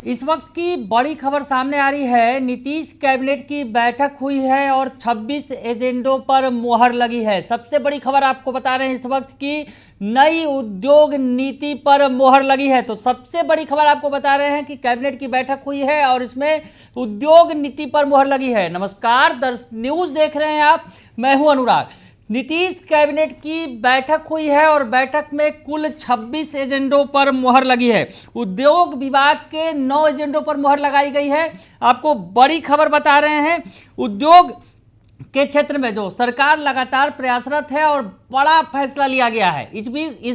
इस वक्त की बड़ी खबर सामने आ रही है। नीतीश कैबिनेट की बैठक हुई है और 26 एजेंडों पर मुहर लगी है। सबसे बड़ी खबर आपको बता रहे हैं इस वक्त की नई उद्योग नीति पर मुहर लगी है। तो सबसे बड़ी खबर आपको बता रहे हैं कि कैबिनेट की बैठक हुई है और इसमें उद्योग नीति पर मुहर लगी है। नमस्कार, न्यूज़ देख रहे हैं आप, मैं हूं अनुराग। नीतीश कैबिनेट की बैठक हुई है और बैठक में कुल 26 एजेंडों पर मुहर लगी है। उद्योग विभाग के 9 एजेंडों पर मुहर लगाई गई है। आपको बड़ी खबर बता रहे हैं, उद्योग के क्षेत्र में जो सरकार लगातार प्रयासरत है और बड़ा फैसला लिया गया है। इस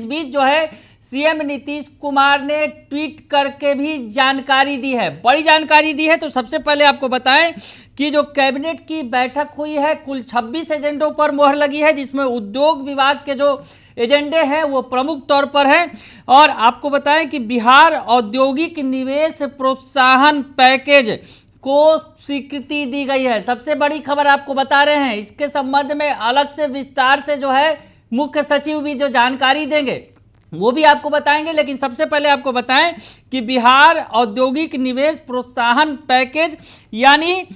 बीच जो है सीएम नीतीश कुमार ने ट्वीट करके भी जानकारी दी है, बड़ी जानकारी दी है। तो सबसे पहले आपको बताएं कि जो कैबिनेट की बैठक हुई है, कुल 26 एजेंडों पर मुहर लगी है, जिसमें उद्योग विभाग के जो एजेंडे हैं वो प्रमुख तौर पर हैं। और आपको बताएं कि बिहार औद्योगिक निवेश प्रोत्साहन पैकेज को स्वीकृति दी गई है। सबसे बड़ी खबर आपको बता रहे हैं, इसके संबंध में अलग से विस्तार से जो है मुख्य सचिव भी जो जानकारी देंगे वो भी आपको बताएंगे। लेकिन सबसे पहले आपको बताएं कि बिहार औद्योगिक निवेश प्रोत्साहन पैकेज यानी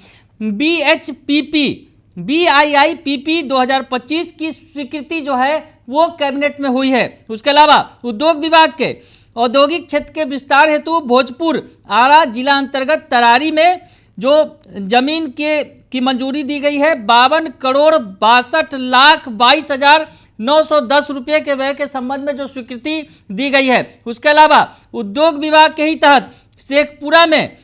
BIIPP 2025 की स्वीकृति जो है वो कैबिनेट में हुई है। उसके अलावा उद्योग विभाग के औद्योगिक क्षेत्र के विस्तार हेतु भोजपुर आरा जिला अंतर्गत तरारी में जो जमीन की मंजूरी दी गई है, 52,62,22,910 रुपये के व्यय के संबंध में जो स्वीकृति दी गई है। उसके अलावा उद्योग विभाग के ही तहत शेखपुरा में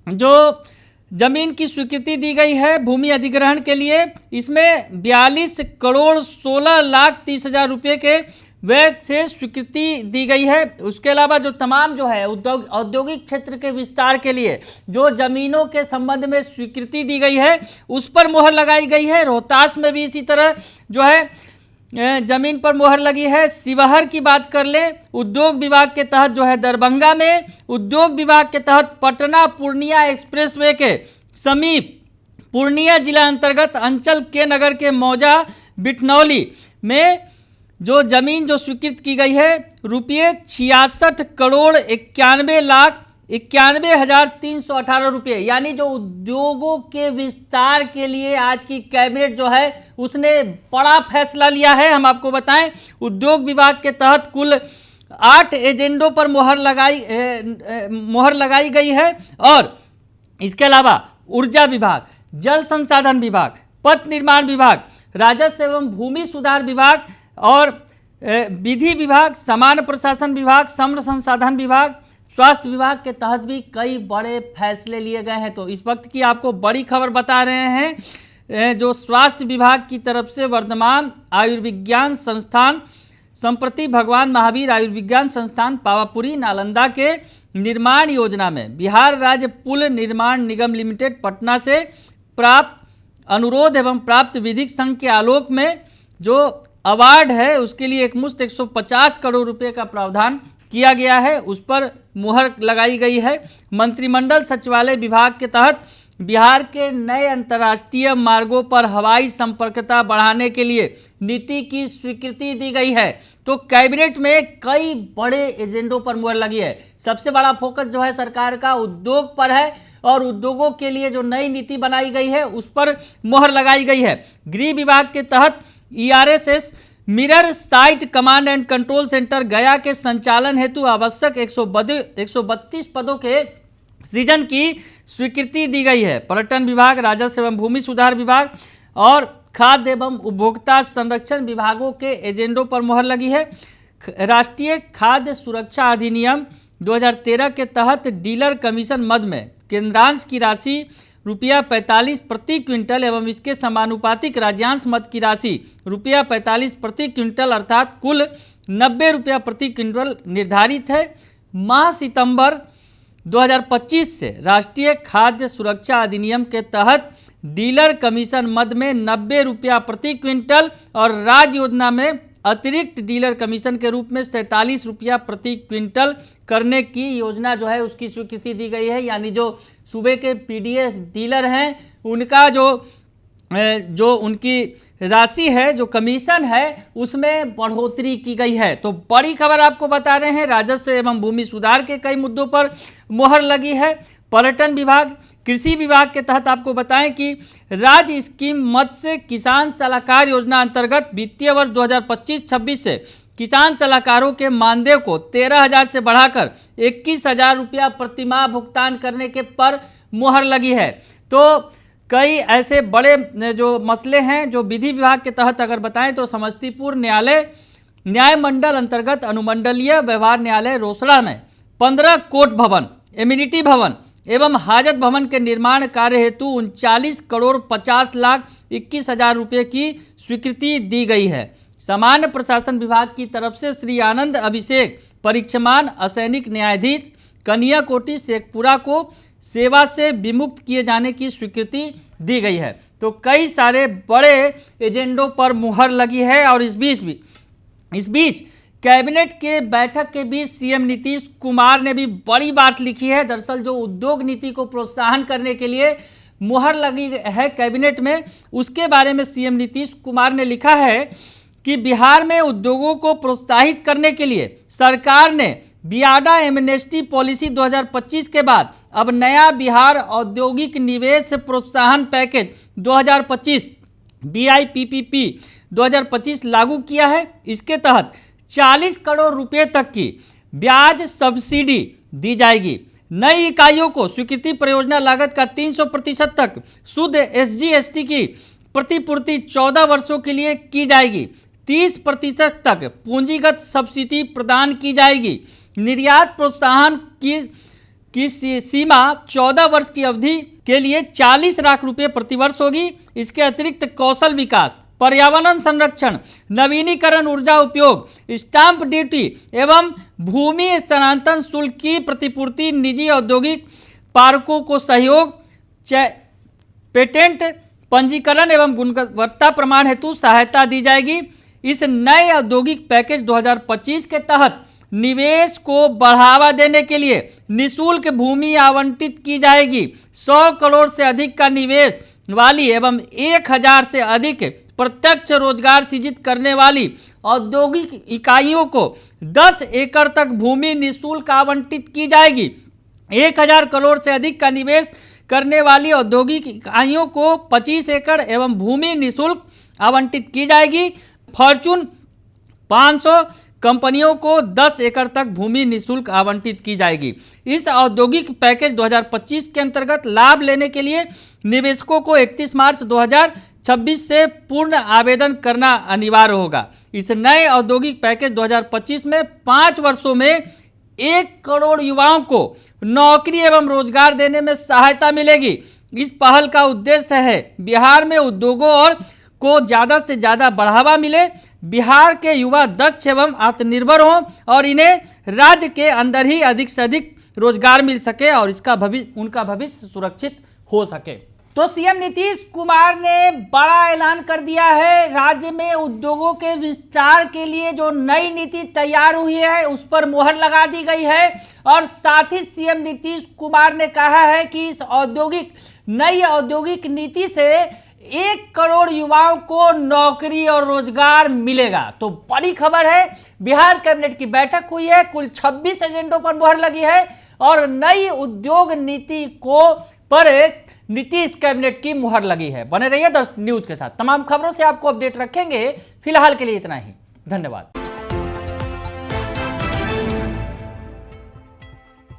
जो जमीन की स्वीकृति दी गई है भूमि अधिग्रहण के लिए, इसमें 42,16,30,000 रुपये के व्यय से स्वीकृति दी गई है। उसके अलावा जो तमाम जो है औद्योगिक क्षेत्र के विस्तार के लिए जो जमीनों के संबंध में स्वीकृति दी गई है उस पर मुहर लगाई गई है। रोहतास में भी इसी तरह जो है जमीन पर मुहर लगी है। शिवहर की बात कर लें, उद्योग विभाग के तहत जो है दरभंगा में, उद्योग विभाग के तहत पटना पूर्णिया एक्सप्रेसवे के समीप पूर्णिया जिला अंतर्गत अंचल के नगर के मौजा बिटनौली में जो जमीन जो स्वीकृत की गई है रुपये 66,91,91,318 रुपये, यानी जो उद्योगों के विस्तार के लिए आज की कैबिनेट जो है उसने बड़ा फैसला लिया है। हम आपको बताएं, उद्योग विभाग के तहत कुल 8 एजेंडों पर मुहर लगाई गई है। और इसके अलावा ऊर्जा विभाग, जल संसाधन विभाग, पथ निर्माण विभाग, राजस्व एवं भूमि सुधार विभाग और विधि विभाग, सामान्य प्रशासन विभाग, श्रम संसाधन विभाग, स्वास्थ्य विभाग के तहत भी कई बड़े फैसले लिए गए हैं। तो इस वक्त की आपको बड़ी खबर बता रहे हैं, जो स्वास्थ्य विभाग की तरफ से वर्धमान आयुर्विज्ञान संस्थान, संप्रति भगवान महावीर आयुर्विज्ञान संस्थान पावापुरी नालंदा के निर्माण योजना में बिहार राज्य पुल निर्माण निगम लिमिटेड पटना से प्राप्त अनुरोध एवं प्राप्त विधिक संघ के आलोक में जो अवार्ड है उसके लिए एकमुश्त 150 करोड़ रुपए का प्रावधान किया गया है, उस पर मुहर लगाई गई है। मंत्रिमंडल सचिवालय विभाग के तहत बिहार के नए अंतर्राष्ट्रीय मार्गों पर हवाई संपर्कता बढ़ाने के लिए नीति की स्वीकृति दी गई है। तो कैबिनेट में कई बड़े एजेंडों पर मुहर लगी है। सबसे बड़ा फोकस जो है सरकार का उद्योग पर है और उद्योगों के लिए जो नई नीति बनाई गई है उस पर मुहर लगाई गई है। गृह विभाग के तहत ERSS mirror site command and control centre गया के संचालन हेतु आवश्यक 132 पदों के सृजन की स्वीकृति दी गई है। पर्यटन विभाग, राजस्व एवं भूमि सुधार विभाग और खाद्य एवं उपभोक्ता संरक्षण विभागों के एजेंडों पर मुहर लगी है। राष्ट्रीय खाद्य सुरक्षा अधिनियम 2013 के तहत डीलर कमीशन मद में केंद्रांश की राशि ₹45 प्रति क्विंटल एवं इसके समानुपातिक राज्यांश मद की राशि ₹45 प्रति क्विंटल अर्थात कुल 90 रुपया प्रति क्विंटल निर्धारित है। माह सितंबर 2025 से राष्ट्रीय खाद्य सुरक्षा अधिनियम के तहत डीलर कमीशन मद में 90 रुपया प्रति क्विंटल और राज्य योजना में अतिरिक्त डीलर कमीशन के रूप में 47 रुपया प्रति क्विंटल करने की योजना जो है उसकी स्वीकृति दी गई है। यानी जो सूबे के PDS डीलर हैं उनका जो जो उनकी राशि है, जो कमीशन है, उसमें बढ़ोतरी की गई है। तो बड़ी खबर आपको बता रहे हैं, राजस्व एवं भूमि सुधार के कई मुद्दों पर मुहर लगी है। पर्यटन विभाग, कृषि विभाग के तहत आपको बताएं कि राज्य स्कीम मत्स्य किसान सलाहकार योजना अंतर्गत वित्तीय वर्ष 2025-26 से किसान सलाहकारों के मानदेय को 13,000 से बढ़ाकर 21,000 रुपया प्रतिमाह भुगतान करने के पर मुहर लगी है। तो कई ऐसे बड़े जो मसले हैं जो विधि विभाग के तहत अगर बताएं तो समस्तीपुर न्याय मंडल अंतर्गत अनुमंडलीय व्यवहार न्यायालय रोसड़ा में 15 कोर्ट भवन, एम्यूनिटी भवन एवं हाजत भवन के निर्माण कार्य हेतु 39,50,21,000 रुपये की स्वीकृति दी गई है। सामान्य प्रशासन विभाग की तरफ से श्री आनंद अभिषेक परीक्षमान असैनिक न्यायाधीश कन्या कोटि शेखपुरा को सेवा से विमुक्त किए जाने की स्वीकृति दी गई है। तो कई सारे बड़े एजेंडों पर मुहर लगी है। और इस बीच कैबिनेट के बैठक के बीच सीएम नीतीश कुमार ने भी बड़ी बात लिखी है। दरअसल जो उद्योग नीति को प्रोत्साहन करने के लिए मुहर लगी है कैबिनेट में, उसके बारे में सीएम नीतीश कुमार ने लिखा है कि बिहार में उद्योगों को प्रोत्साहित करने के लिए सरकार ने बियाडा एमनेस्टी पॉलिसी 2025 के बाद अब नया बिहार औद्योगिक निवेश प्रोत्साहन पैकेज 2025 BIPPP 2025 लागू किया है। इसके तहत 40 करोड़ रुपए तक की ब्याज सब्सिडी दी जाएगी। नई इकाइयों को स्वीकृति परियोजना लागत का 300% तक शुद्ध SGST की प्रतिपूर्ति 14 वर्षों के लिए की जाएगी। 30% तक पूंजीगत सब्सिडी प्रदान की जाएगी। निर्यात प्रोत्साहन की सीमा 14 वर्ष की अवधि के लिए 40 लाख रुपए प्रतिवर्ष होगी। इसके अतिरिक्त कौशल विकास, पर्यावरण संरक्षण, नवीनीकरण ऊर्जा उपयोग, स्टाम्प ड्यूटी एवं भूमि स्थानांतरण शुल्क की प्रतिपूर्ति, निजी औद्योगिक पार्कों को सहयोग, पेटेंट पंजीकरण एवं गुणवत्ता प्रमाण हेतु सहायता दी जाएगी। इस नए औद्योगिक पैकेज 2025 के तहत निवेश को बढ़ावा देने के लिए निःशुल्क भूमि आवंटित की जाएगी। 100 करोड़ से अधिक का निवेश वाली एवं 1,000 से अधिक प्रत्यक्ष रोजगार सृजित करने वाली औद्योगिक इकाइयों को 10 एकड़ तक भूमि निःशुल्क आवंटित की जाएगी। 1,000 करोड़ से अधिक का निवेश करने वाली औद्योगिक इकाइयों को 25 एकड़ एवं भूमि निःशुल्क आवंटित की जाएगी। फॉर्चून 500 कंपनियों को 10 एकड़ तक भूमि निःशुल्क आवंटित की जाएगी। इस औद्योगिक पैकेज 2025 के अंतर्गत लाभ लेने के लिए निवेशकों को 31 मार्च 2026 से पूर्ण आवेदन करना अनिवार्य होगा। इस नए औद्योगिक पैकेज 2025 में 5 वर्षों में 1 करोड़ युवाओं को नौकरी एवं रोजगार देने में सहायता मिलेगी। इस पहल का उद्देश्य है बिहार में उद्योगों और को ज़्यादा से ज़्यादा बढ़ावा मिले, बिहार के युवा दक्ष एवं आत्मनिर्भर हों और इन्हें राज्य के अंदर ही अधिक से अधिक रोजगार मिल सके और उनका भविष्य सुरक्षित हो सके। तो सीएम नीतीश कुमार ने बड़ा ऐलान कर दिया है। राज्य में उद्योगों के विस्तार के लिए जो नई नीति तैयार हुई है उस पर मुहर लगा दी गई है। और साथ ही सीएम नीतीश कुमार ने कहा है कि इस नई औद्योगिक नीति से 1 करोड़ युवाओं को नौकरी और रोजगार मिलेगा। तो बड़ी खबर है, बिहार कैबिनेट की बैठक हुई है, कुल 26 एजेंडों पर मुहर लगी है और नई उद्योग नीति पर नीतीश कैबिनेट की मुहर लगी है। बने रहिए दर्शक न्यूज के साथ, तमाम खबरों से आपको अपडेट रखेंगे। फिलहाल के लिए इतना ही, धन्यवाद।